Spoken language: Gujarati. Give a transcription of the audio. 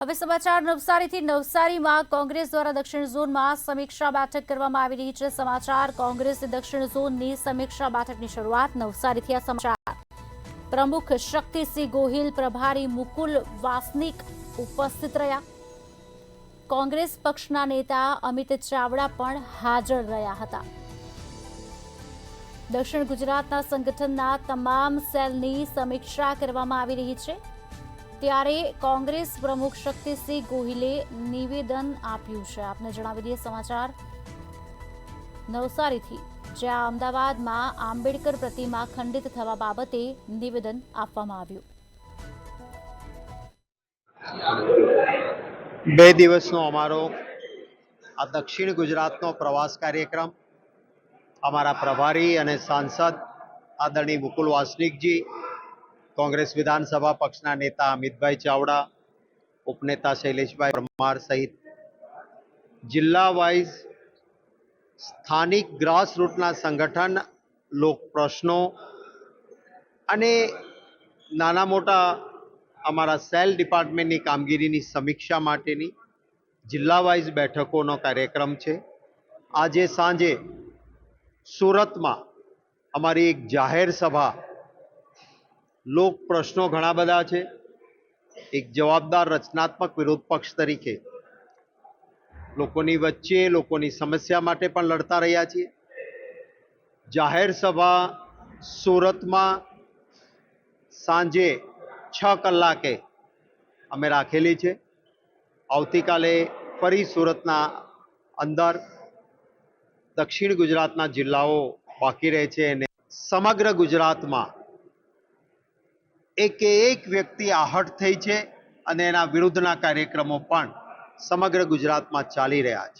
હવે સમાચાર નવસારીથી નવસારીમાં કોંગ્રેસ દ્વારા દક્ષિણ ઝોનમાં સમીક્ષા બેઠક કરવામાં આવી રહી છે। સમાચાર કોંગ્રેસ દક્ષિણ ઝોનની સમીક્ષા બેઠકની શરૂઆત નવસારીથી। આ સમાચાર પ્રમુખ શક્તિસિંહ ગોહિલ, પ્રભારી મુકુલ વાસનિક ઉપસ્થિત રહ્યા। કોંગ્રેસ પક્ષના નેતા અમિત ચાવડા પણ હાજર રહ્યા હતા। દક્ષિણ ગુજરાતના સંગઠનના તમામ સેલની સમીક્ષા કરવામાં આવી રહી છે। ત્યારે કોંગ્રેસ પ્રમુખ શક્તિસિંહ ગોહિલે નિવેદન આપ્યું છે। આપને જણાવી દઈએ સમાચાર નવસારીથી, જ્યાં અમદાવાદમાં આંબેડકર પ્રતિમા ખંડિત થવા બાબતે નિવેદન આપવામાં આવ્યું। 2 દિવસનો અમારો આ દક્ષિણ ગુજરાતનો પ્રવાસ કાર્યક્રમ અમારા પ્રભારી અને સાંસદ આદરણીય મુકુલ વાસનિકજી, કોંગ્રેસ વિધાનસભા પક્ષના નેતા અમિતભાઈ ચાવડા, ઉપનેતા શૈલેષભાઈ પરમાર સહિત જિલ્લા વાઇઝ સ્થાનિક ગ્રાસરૂટના સંગઠન, લોક પ્રશ્નો અને નાના મોટા અમારા સેલ ડિપાર્ટમેન્ટની કામગીરીની સમીક્ષા માટેની જિલ્લા વાઇઝ બેઠકોનો કાર્યક્રમ છે। આજે સાંજે સુરતમાં અમારી એક જાહેર સભા, લોક પ્રશ્નો ઘણા બધા છે, એક જવાબદાર રચનાત્મક વિરોધ પક્ષ તરીકે લોકોની વચ્ચે લોકોની સમસ્યા માટે પણ લડતા રહ્યા છીએ। જાહેર સભા સુરતમાં સાંજે 6 કલાકે અમે રાખેલી છે। આવતીકાલે ફરી સુરતના અંદર દક્ષિણ ગુજરાતના જિલ્લાઓ બાકી રહે છે અને સમગ્ર ગુજરાતમાં એક વ્યક્તિ આહત થઈ છે અને એના વિરુદ્ધના કાર્યક્રમો પણ સમગ્ર ગુજરાતમાં ચાલી રહ્યા છે।